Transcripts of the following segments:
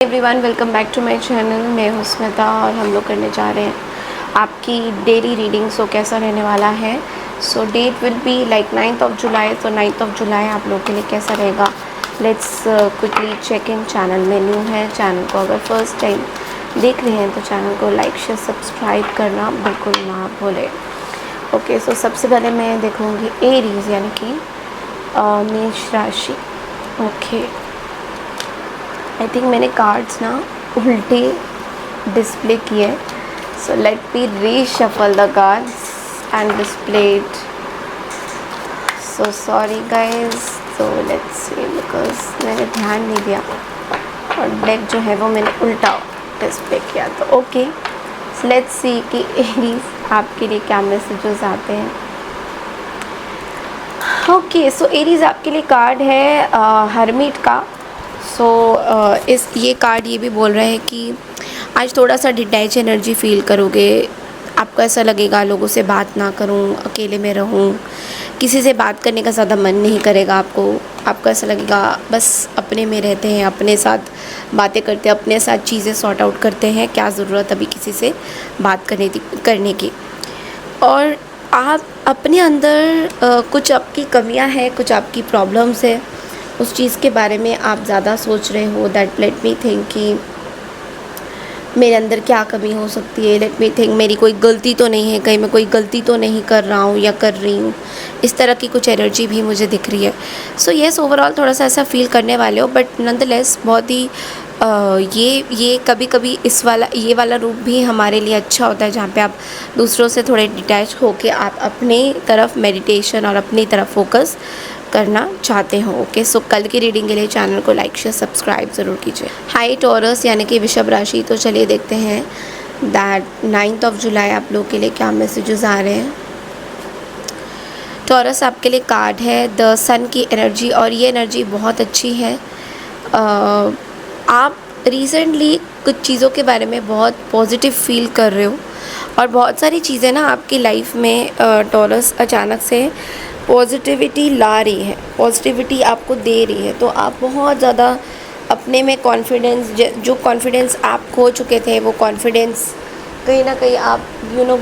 Everyone, welcome back to my channel. मैं हूं स्मिता और हम लोग करने जा रहे हैं आपकी डेली रीडिंग। सो कैसा रहने वाला है। So date will be like 9th of July. तो 9th ऑफ जुलाई आप लोगों के लिए कैसा रहेगा। Let's quickly check in. Channel में न्यू है, चैनल को अगर फर्स्ट टाइम देख रहे हैं तो चैनल को लाइक शेयर सब्सक्राइब करना बिल्कुल ना भूलें। ओके, सो सबसे पहले मैं देखूँगी एरीज यानी कि मेष राशि। ओके, आई थिंक मैंने कार्ड्स ना उल्टे डिस्प्ले किए, so let me reshuffle the cards and display it. So sorry guys. So let's see, because मैंने ध्यान नहीं दिया और डेक जो है वो मैंने उल्टा डिस्प्ले किया। तो ओके, सो लेट्स सी कि एरीज आपके लिए क्या मैसेजेस आते हैं। ओके, सो एरीज आपके लिए कार्ड है हरमिट का। सो ये कार्ड ये भी बोल रहा है कि आज थोड़ा सा डिटैच एनर्जी फील करोगे। आपको ऐसा लगेगा लोगों से बात ना करूं, अकेले में रहूं, किसी से बात करने का ज़्यादा मन नहीं करेगा आपको ऐसा लगेगा बस अपने में रहते हैं, अपने साथ बातें करते हैं, अपने साथ चीज़ें सॉर्ट आउट करते हैं, क्या ज़रूरत अभी किसी से बात करने की। और आप अपने अंदर कुछ आपकी कमियां हैं, कुछ आपकी प्रॉब्लम्स है, उस चीज़ के बारे में आप ज़्यादा सोच रहे हो। दैट लेट मी थिंक कि मेरे अंदर क्या कमी हो सकती है। लेट मी थिंक मेरी कोई गलती तो नहीं है, कहीं मैं कोई गलती तो नहीं कर रहा हूँ या कर रही हूँ। इस तरह की कुछ एनर्जी भी मुझे दिख रही है। सो येस, ओवरऑल थोड़ा सा ऐसा फील करने वाले हो, बट नॉनदलेस बहुत ही ये कभी कभी ये वाला रूप भी हमारे लिए अच्छा होता है, जहाँ पे आप दूसरों से थोड़े डिटैच होके आप अपने तरफ मेडिटेशन और अपनी तरफ फोकस करना चाहते हो। ओके, सो कल की रीडिंग के लिए चैनल को लाइक शेयर सब्सक्राइब ज़रूर कीजिए। हाई टॉरस यानी कि वृषभ राशि। तो चलिए देखते हैं दैट 9th ऑफ जुलाई आप लोगों के लिए क्या मैसेजेस आ रहे हैं। टॉरस आपके लिए कार्ड है द सन की एनर्जी, और ये एनर्जी बहुत अच्छी है। आप रिसेंटली कुछ चीज़ों के बारे में बहुत पॉजिटिव फील कर रहे हो और बहुत सारी चीज़ें ना आपकी लाइफ में टॉरस अचानक से पॉजिटिविटी ला रही है, पॉजिटिविटी आपको दे रही है। तो आप बहुत ज़्यादा अपने में कॉन्फिडेंस, जो कॉन्फिडेंस आप खो चुके थे वो कॉन्फिडेंस कहीं ना कहीं आप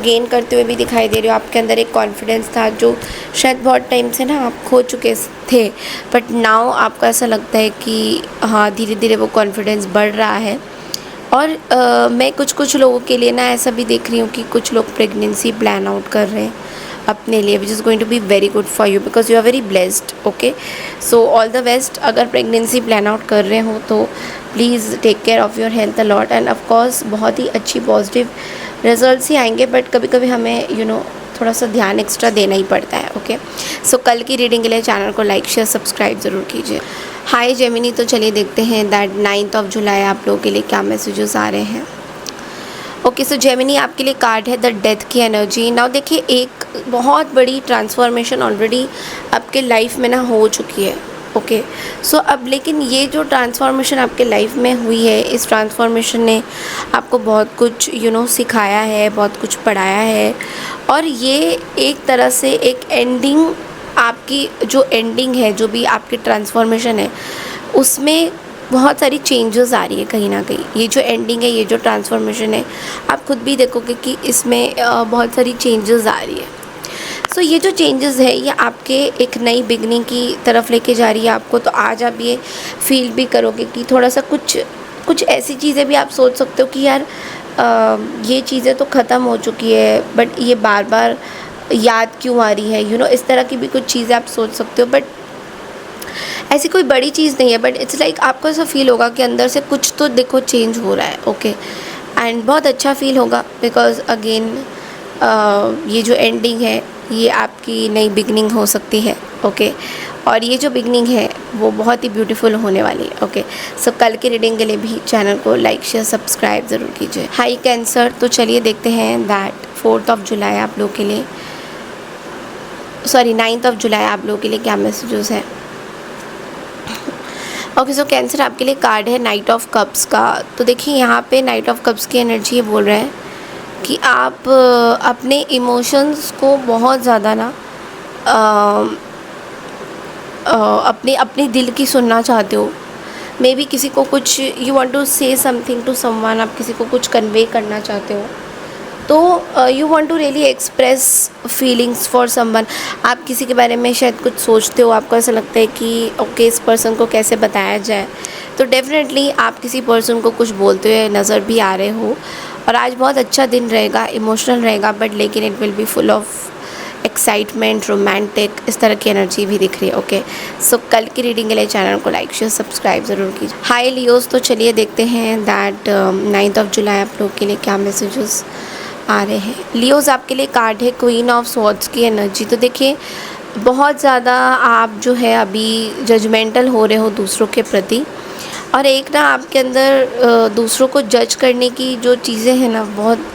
गेन करते हुए भी दिखाई दे रहे हो। आपके अंदर एक कॉन्फिडेंस था जो शायद बहुत टाइम से ना आप खो चुके थे, बट नाउ आपको ऐसा लगता है कि हाँ, धीरे धीरे वो कॉन्फिडेंस बढ़ रहा है। और मैं कुछ लोगों के लिए ना ऐसा भी देख रही हूँ कि कुछ लोग प्रेगनेंसी प्लान आउट कर रहे हैं अपने लिए, which is going to be very good for you because you are very blessed. Okay, so all the best. अगर प्रेगनेंसी प्लान आउट कर रहे हो तो please take care of your health a lot, and of course बहुत ही अच्छी positive results ही आएंगे, but कभी कभी हमें थोड़ा सा ध्यान एक्स्ट्रा देना ही पड़ता है। ओके, सो कल की रीडिंग के लिए चैनल को लाइक शेयर सब्सक्राइब ज़रूर कीजिए। हाय जेमिनी। तो चलिए देखते हैं दैट 9th ऑफ जुलाई आप लोगों के लिए क्या मैसेजेस आ रहे हैं। ओके, सो जेमिनी आपके लिए कार्ड है द डेथ की एनर्जी। नाउ देखिए, एक बहुत बड़ी ट्रांसफॉर्मेशन ऑलरेडी आपके लाइफ में ना हो चुकी है। ओके, सो अब लेकिन ये जो ट्रांसफॉर्मेशन आपके लाइफ में हुई है, इस ट्रांसफॉर्मेशन ने आपको बहुत कुछ सिखाया है, बहुत कुछ पढ़ाया है, और ये एक तरह से एक एंडिंग, आपकी जो एंडिंग है, जो भी आपकी ट्रांसफॉर्मेशन है उसमें बहुत सारी चेंजेस आ रही है कहीं ना कहीं। ये जो एंडिंग है, ये जो ट्रांसफॉर्मेशन है, आप खुद भी देखोगे कि इसमें बहुत सारी चेंजेस आ रही है। सो ये जो चेंजेस है ये आपके एक नई बिगनिंग की तरफ लेके जा रही है आपको। तो आज आप ये फील भी करोगे कि थोड़ा सा कुछ ऐसी चीज़ें भी आप सोच सकते हो कि यार ये चीज़ें तो ख़त्म हो चुकी है, बट ये बार बार याद क्यों आ रही है। इस तरह की भी कुछ चीज़ें आप सोच सकते हो, बट ऐसी कोई बड़ी चीज़ नहीं है। बट इट्स लाइक आपको ऐसा फील होगा कि अंदर से कुछ तो देखो चेंज हो रहा है। ओके, एंड बहुत अच्छा फील होगा बिकॉज अगेन ये जो एंडिंग है ये आपकी नई बिगनिंग हो सकती है। ओके, और ये जो बिगनिंग है वो बहुत ही ब्यूटीफुल होने वाली है। ओके, सो कल की रीडिंग के लिए भी चैनल को लाइक शेयर सब्सक्राइब ज़रूर कीजिए। High cancer. तो चलिए देखते हैं दैट 4th ऑफ जुलाई आप लोग के लिए, 9th ऑफ जुलाई आप लोगों के लिए क्या मैसेजेस हैं। ओके, सो कैंसर आपके लिए कार्ड है नाइट ऑफ कप्स का। तो देखिए, यहाँ पे नाइट ऑफ कप्स की एनर्जी ये बोल रहा है कि आप अपने इमोशंस को बहुत ज़्यादा ना अपने दिल की सुनना चाहते हो। मे बी किसी को कुछ you want to say something to someone, आप किसी को कुछ कन्वे करना चाहते हो, तो you want to really express feelings for someone. आप किसी के बारे में शायद कुछ सोचते हो, आपको ऐसा लगता है कि ओके इस पर्सन को कैसे बताया जाए, तो डेफिनेटली आप किसी पर्सन को कुछ बोलते हुए नज़र भी आ रहे हो। और आज बहुत अच्छा दिन रहेगा, इमोशनल रहेगा, बट लेकिन it will be full of excitement, romantic, इस तरह की एनर्जी भी दिख रही है। ओके, सो कल की रीडिंग के लिए चैनल को लाइक शेयर सब्सक्राइब ज़रूर कीजिए। हाय लियोस, तो चलिए देखते हैं दैट 9 जुलाई आप लोग के लिए क्या मैसेजेस आ रहे हैं। लियोस, आपके लिए कार्ड है क्वीन ऑफ स्वॉर्ड्स की एनर्जी। तो देखिए बहुत ज़्यादा आप जो है अभी जजमेंटल हो रहे हो दूसरों के प्रति, और एक ना आपके अंदर दूसरों को जज करने की जो चीज़ें हैं ना, बहुत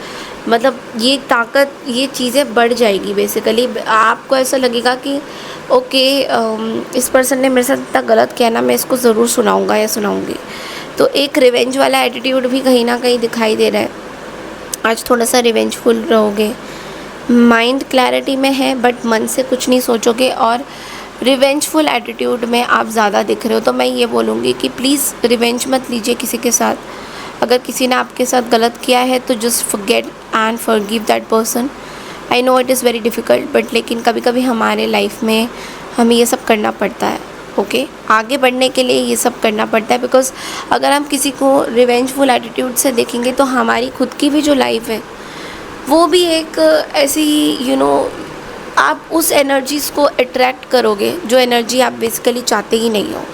मतलब ये ताकत, ये चीज़ें बढ़ जाएगी। बेसिकली आपको ऐसा लगेगा कि ओके इस पर्सन ने मेरे साथ इतना गलत किया ना, मैं इसको ज़रूर सुनाऊंगा या सुनाऊंगी। तो एक रिवेंज वाला एटीट्यूड भी कहीं ना कहीं दिखाई दे रहा है। आज थोड़ा सा रिवेंजफुल रहोगे, माइंड क्लैरिटी में है बट मन से कुछ नहीं सोचोगे, और रिवेंजफुल एटीट्यूड में आप ज़्यादा दिख रहे हो। तो मैं ये बोलूँगी कि प्लीज़ रिवेंज मत लीजिए किसी के साथ। अगर किसी ने आपके साथ गलत किया है तो just forget and forgive that person. I know it is very difficult, but लेकिन कभी कभी हमारे लाइफ में हमें ये सब करना पड़ता है। ओके, आगे बढ़ने के लिए ये सब करना पड़ता है, बिकॉज अगर हम किसी को रिवेंजफुल एटीट्यूड से देखेंगे तो हमारी खुद की भी जो लाइफ है वो भी एक ऐसी आप उस एनर्जीज़ को अट्रैक्ट करोगे जो एनर्जी आप बेसिकली चाहते ही नहीं हो।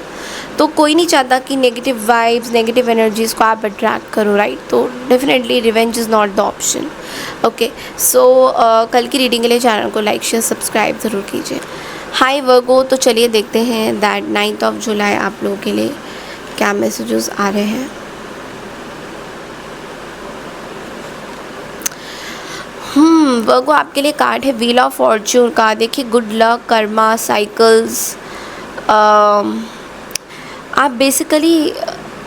तो कोई नहीं चाहता कि नेगेटिव वाइब्स, नेगेटिव एनर्जीज़ को आप अट्रैक्ट करो, राइट। तो definitely revenge is not the option. Okay, so कल की रीडिंग के लिए चैनल को लाइक शेयर सब्सक्राइब ज़रूर कीजिए। हाय वर्गो, तो चलिए देखते हैं दैट 9 जुलाई आप लोगों के लिए क्या मैसेजेस आ रहे हैं। वर्गो, आपके लिए कार्ड है व्हील ऑफ फॉर्च्यून का। देखिए गुड लक, कर्मा, साइकिल्स, आप बेसिकली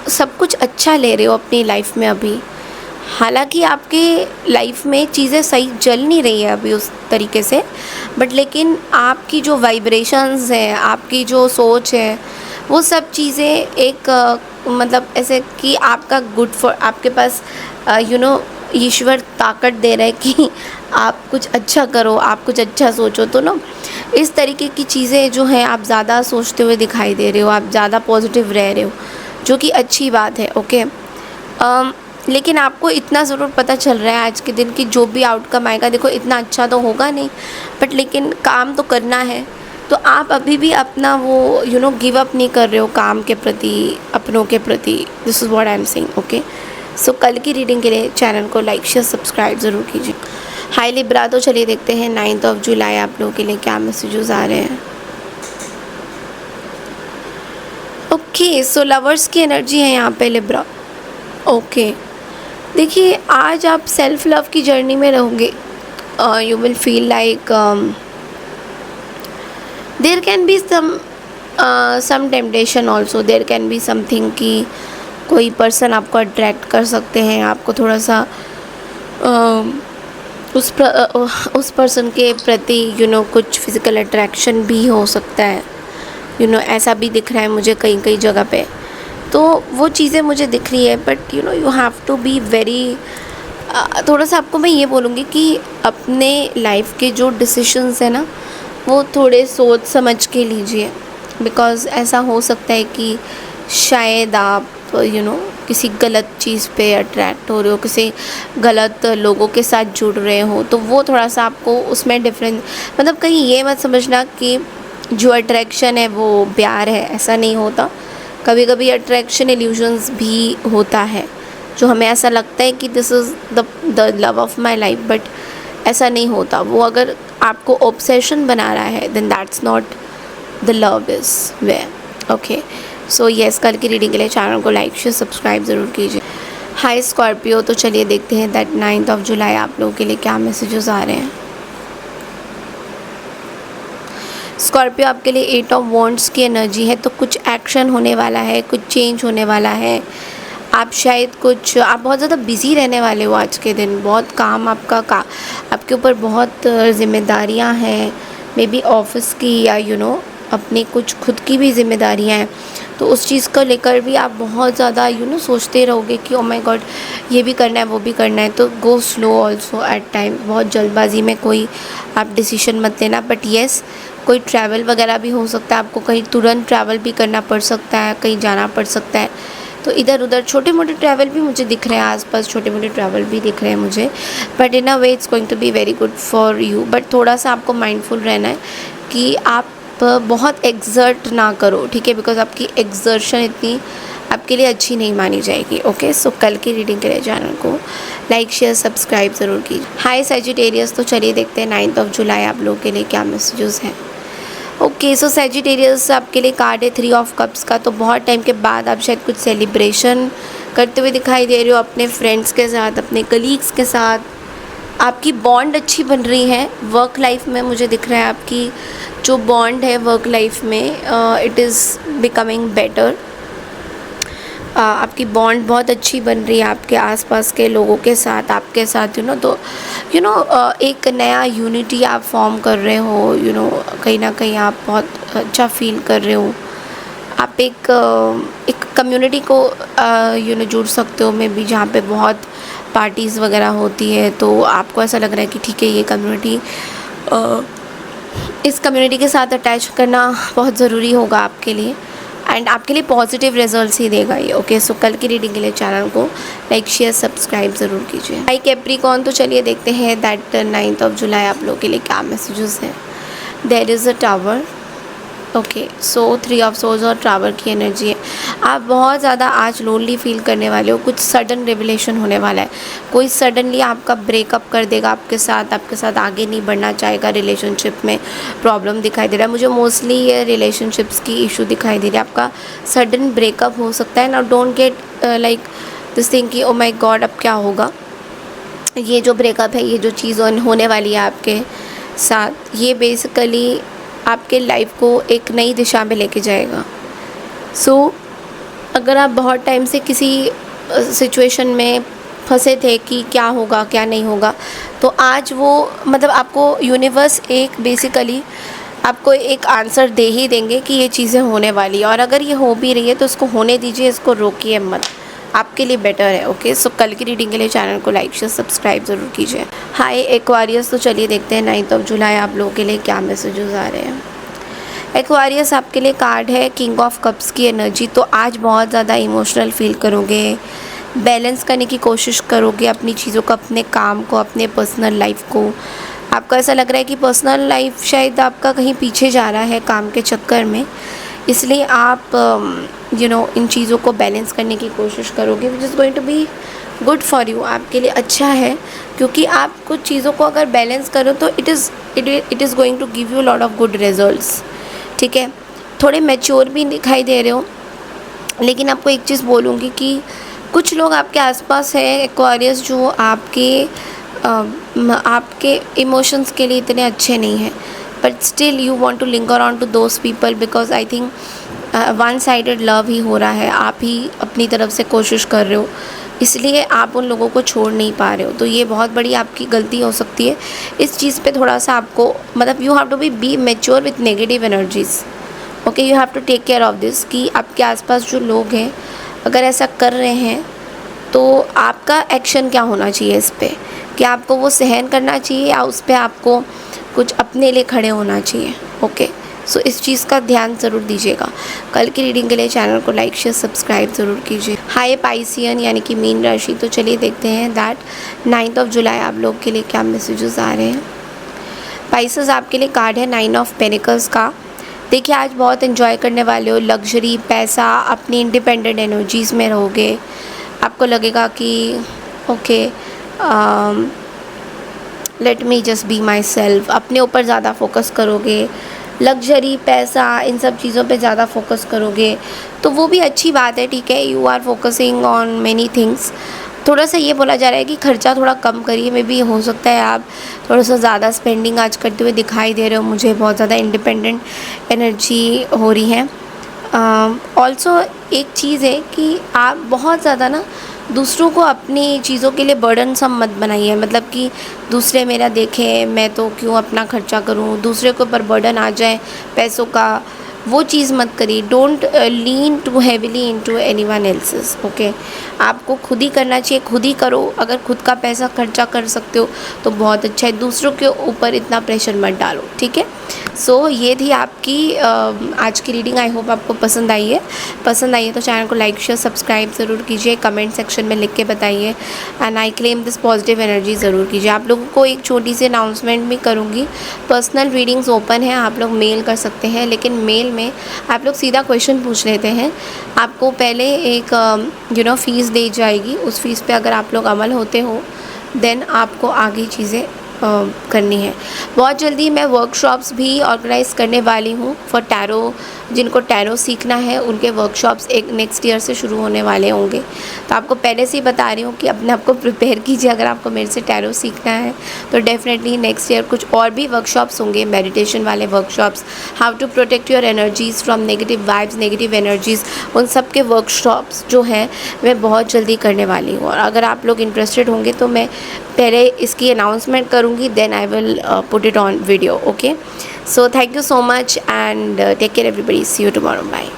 सब कुछ अच्छा ले रहे हो अपनी लाइफ में अभी। हालांकि आपके लाइफ में चीज़ें सही चल नहीं रही है अभी उस तरीके से, बट लेकिन आपकी जो वाइब्रेशंस हैं, आपकी जो सोच है, वो सब चीज़ें एक मतलब ऐसे कि आपका गुड फॉर, आपके पास ईश्वर ताकत दे रहा है कि आप कुछ अच्छा करो, आप कुछ अच्छा सोचो। तो ना इस तरीके की चीज़ें जो हैं आप ज़्यादा सोचते हुए दिखाई दे रहे हो, आप ज़्यादा पॉजिटिव रह रहे हो, जो कि अच्छी बात है। ओके, लेकिन आपको इतना ज़रूर पता चल रहा है आज के दिन कि जो भी आउटकम आएगा, देखो इतना अच्छा तो होगा नहीं, बट लेकिन काम तो करना है। तो आप अभी भी अपना वो गिव अप नहीं कर रहे हो काम के प्रति, अपनों के प्रति। This is what I am saying. Okay, so कल की रीडिंग के लिए चैनल को लाइक शेयर सब्सक्राइब ज़रूर कीजिए। हाय लिब्रा, तो चलिए देखते हैं 9 जुलाई आप लोगों के लिए क्या मैसेजेस आ रहे हैं। ओके, सो लवर्स की एनर्जी है यहाँ पे लिब्रा। ओके, देखिए आज आप सेल्फ लव की जर्नी में रहोगे। You will feel like there can be some temptation also, there can be something कि कोई पर्सन आपको अट्रैक्ट कर सकते हैं, आपको थोड़ा सा उस पर्सन के प्रति कुछ फिज़िकल अट्रैक्शन भी हो सकता है। ऐसा भी दिख रहा है मुझे कई जगह पे। तो वो चीज़ें मुझे दिख रही है, but you have to be very, थोड़ा सा आपको मैं ये बोलूँगी कि अपने लाइफ के जो डिसीशंस हैं ना, वो थोड़े सोच समझ के लीजिए। बिकॉज़ ऐसा हो सकता है कि शायद आप किसी गलत चीज़ पे अट्रैक्ट हो रहे हो, किसी गलत लोगों के साथ जुड़ रहे हो, तो वो थोड़ा सा आपको उसमें डिफरेंस, मतलब कहीं ये मत समझना कि जो अट्रैक्शन है वो प्यार है, ऐसा नहीं होता। कभी कभी अट्रैक्शन इल्यूजन्स भी होता है, जो हमें ऐसा लगता है कि this is the love of my life, but ऐसा नहीं होता। वो अगर आपको ऑब्सेशन बना रहा है then that's not the love is where. Okay, so yes, कल की रीडिंग के लिए चैनल को लाइक शेयर सब्सक्राइब ज़रूर कीजिए। हाय स्कॉर्पियो, तो चलिए देखते हैं दैट 9 जुलाई आप लोगों के लिए क्या मैसेजेस आ रहे हैं। स्कॉर्पियो, आपके लिए 8 ऑफ वॉन्ड्स की एनर्जी है। तो कुछ एक्शन होने वाला है, कुछ चेंज होने वाला है। आप शायद आप बहुत ज़्यादा बिज़ी रहने वाले हो आज के दिन। बहुत काम आपके ऊपर बहुत जिम्मेदारियां हैं, मे बी ऑफिस की या अपनी कुछ खुद की भी जिम्मेदारियां हैं। तो उस चीज़ को लेकर भी आप बहुत ज़्यादा सोचते रहोगे कि ओ माय गॉड ये भी करना है वो भी करना है। तो go slow also at time, बहुत जल्दबाजी में कोई आप डिसीजन मत लेना। बट येस, कोई ट्रैवल वगैरह भी हो सकता है, आपको कहीं तुरंत ट्रैवल भी करना पड़ सकता है, कहीं जाना पड़ सकता है। तो इधर उधर छोटे मोटे ट्रैवल भी मुझे दिख रहे हैं, आसपास छोटे मोटे ट्रैवल भी दिख रहे हैं मुझे। But in a way it's going to be very good for you. But थोड़ा सा आपको माइंडफुल रहना है कि आप बहुत एक्सर्ट ना करो, ठीक है, बिकॉज आपकी एक्सर्शन इतनी आपके लिए अच्छी नहीं मानी जाएगी। ओके, सो कल की रीडिंग के लिए चैनल को लाइक शेयर सब्सक्राइब ज़रूर कीजिए। हाय सैजिटेरियस, तो चलिए देखते हैं 9 जुलाई आप लोगों के लिए क्या मैसेजेस हैं। ओके, सो सैजिटेरियस आपके लिए कार्ड है 3 ऑफ कप्स का। तो बहुत टाइम के बाद आप शायद कुछ सेलिब्रेशन करते हुए दिखाई दे रहे हो अपने फ्रेंड्स के साथ, अपने कलीग्स के साथ। आपकी बॉन्ड अच्छी बन रही है वर्क लाइफ में, मुझे दिख रहा है आपकी जो बॉन्ड है वर्क लाइफ में इट इज़ बिकमिंग बेटर। आपकी बॉन्ड बहुत अच्छी बन रही है आपके आसपास के लोगों के साथ, आपके साथ तो एक नया यूनिटी आप फॉर्म कर रहे हो। कहीं ना कहीं आप बहुत अच्छा फील कर रहे हो। आप एक कम्युनिटी को जुड़ सकते हो में भी, जहाँ पे बहुत पार्टीज़ वगैरह होती है। तो आपको ऐसा लग रहा है कि ठीक है, ये कम्युनिटी इस कम्युनिटी के साथ अटैच करना बहुत ज़रूरी होगा आपके लिए, एंड आपके लिए पॉजिटिव रिजल्ट्स ही देगा ये। ओके, सो कल की रीडिंग के लिए चैनल को लाइक शेयर सब्सक्राइब ज़रूर कीजिए। हाय कैप्रिकॉर्न, तो चलिए देखते हैं दैट 9 जुलाई आप लोगों के लिए क्या मैसेजेस हैं। There is a tower. Okay, so 3 of swords और टावर की एनर्जी है। आप बहुत ज़्यादा आज लोनली फील करने वाले हो, कुछ सडन रिवलेशन होने वाला है। कोई सडनली आपका ब्रेकअप कर देगा आपके साथ आगे नहीं बढ़ना चाहेगा। रिलेशनशिप में प्रॉब्लम दिखाई दे रहा है मुझे, मोस्टली ये रिलेशनशिप्स की इशू दिखाई दे रही है। आपका सडन ब्रेकअप हो सकता है ना। Don't get like this thing कि ओ माय गॉड अब क्या होगा। ये जो ब्रेकअप है, ये जो चीज़ होने वाली है आपके साथ, ये बेसिकली आपके लाइफ को एक नई दिशा में लेके जाएगा। सो अगर आप बहुत टाइम से किसी सिचुएशन में फंसे थे कि क्या होगा क्या नहीं होगा, तो आज वो आपको यूनिवर्स एक बेसिकली आपको एक आंसर दे ही देंगे कि ये चीज़ें होने वाली है। और अगर ये हो भी रही है तो इसको होने दीजिए, इसको रोकिए मत, आपके लिए बेटर है। ओके, सो कल की रीडिंग के लिए चैनल को लाइक शेयर सब्सक्राइब ज़रूर कीजिए। हाय एक्वारियस, तो चलिए देखते हैं 9 जुलाई आप लोगों के लिए क्या मैसेजेस आ रहे हैं। एक्वारियस आपके लिए कार्ड है किंग ऑफ कप्स की एनर्जी। तो आज बहुत ज़्यादा इमोशनल फील करोगे, बैलेंस करने की कोशिश करोगे अपनी चीज़ों को, अपने काम को, अपने पर्सनल लाइफ को। आपको ऐसा लग रहा है कि पर्सनल लाइफ शायद आपका कहीं पीछे जा रहा है काम के चक्कर में, इसलिए आप इन चीज़ों को बैलेंस करने की कोशिश करोगे, which is going to be good for you. आपके लिए अच्छा है, क्योंकि आप कुछ चीज़ों को अगर बैलेंस करो तो it is going to give you lot of good results. ठीक है, थोड़े मैच्योर भी दिखाई दे रहे हो। लेकिन आपको एक चीज़ बोलूँगी कि कुछ लोग आपके आसपास हैं एक्वारियस, जो आपके इमोशंस के लिए इतने अच्छे नहीं हैं, but still you want to linger on to those people, because I think one sided love ही हो रहा है। आप ही अपनी तरफ से कोशिश कर रहे हो, इसलिए आप उन लोगों को छोड़ नहीं पा रहे हो। तो ये बहुत बड़ी आपकी गलती हो सकती है। इस चीज़ पे थोड़ा सा आपको you have to be mature with negative energies. Okay, you have to take care of this कि आपके आसपास जो लोग हैं अगर ऐसा कर रहे हैं तो आपका एक्शन क्या होना चाहिए इस पे, कि आपको वो सहन करना चाहिए या उस पर आपको कुछ अपने लिए खड़े होना चाहिए। ओके, सो इस चीज़ का ध्यान ज़रूर दीजिएगा। कल की रीडिंग के लिए चैनल को लाइक शेयर सब्सक्राइब ज़रूर कीजिए। हाय पाइसियन यानी कि मीन राशि, तो चलिए देखते हैं दैट 9 जुलाई आप लोग के लिए क्या मैसेजेस आ रहे हैं। पाइसेस आपके लिए कार्ड है 9 ऑफ पेनिकल्स का। देखिए, आज बहुत एंजॉय करने वाले हो, लग्जरी, पैसा, अपनी इंडिपेंडेंट एनर्जीज़ में रहोगे। आपको लगेगा कि okay let me just be my self, अपने ऊपर ज़्यादा फोकस करोगे, लग्जरी, पैसा, इन सब चीज़ों पे ज़्यादा फोकस करोगे, तो वो भी अच्छी बात है। ठीक है, you are focusing on many things. थोड़ा सा ये बोला जा रहा है कि खर्चा थोड़ा कम करिए। मे बी हो सकता है आप थोड़ा सा ज़्यादा स्पेंडिंग आज करते हुए दिखाई दे रहे हो मुझे, बहुत ज़्यादा इंडिपेंडेंट एनर्जी हो रही है। ऑल्सो एक चीज़ है कि आप बहुत ज़्यादा ना दूसरों को अपनी चीज़ों के लिए बर्डन सम मत बनाइए। कि दूसरे मेरा देखें, मैं तो क्यों अपना खर्चा करूं, दूसरे के ऊपर बर्डन आ जाए पैसों का, वो चीज़ मत करिए। Don't lean too heavily into anyone else's. Okay, आपको खुद ही करना चाहिए, खुद ही करो। अगर खुद का पैसा खर्चा कर सकते हो तो बहुत अच्छा है, दूसरों के ऊपर इतना प्रेशर मत डालो, ठीक है। सो ये थी आपकी आज की रीडिंग। आई होप आपको पसंद आई है। पसंद आई है तो चैनल को लाइक शेयर सब्सक्राइब ज़रूर कीजिए, कमेंट सेक्शन में लिख के बताइए, and I claim this positive energy ज़रूर कीजिए। आप लोगों को एक छोटी सी अनाउंसमेंट भी करूँगी, पर्सनल रीडिंग्स ओपन है, आप लोग मेल कर सकते हैं, लेकिन मेल में आप लोग सीधा क्वेश्चन पूछ लेते हैं। आपको पहले एक फ़ीस दी जाएगी, उस फीस पे अगर आप लोग अमल होते हो देन आपको आगे चीज़ें करनी है। बहुत जल्दी मैं वर्कशॉप्स भी ऑर्गेनाइज़ करने वाली हूँ फॉर टैरो। जिनको टैरो सीखना है उनके वर्कशॉप्स एक नेक्स्ट ईयर से शुरू होने वाले होंगे, तो आपको पहले से ही बता रही हूँ कि अपने आप को प्रिपेयर कीजिए। अगर आपको मेरे से टैरो सीखना है तो डेफिनेटली नेक्स्ट ईयर कुछ और भी वर्कशॉप्स होंगे, मेडिटेशन वाले workshops, how to protect your energies from negative vibes, negative energies, उन सब के वर्कशॉप्स जो हैं मैं बहुत जल्दी करने वाली हूँ। और अगर आप लोग इंटरेस्टेड होंगे तो मैं पहले इसकी अनाउंसमेंट करूँगी, then I will put it on video. Okay, so thank you so much and take care everybody, see you tomorrow, bye.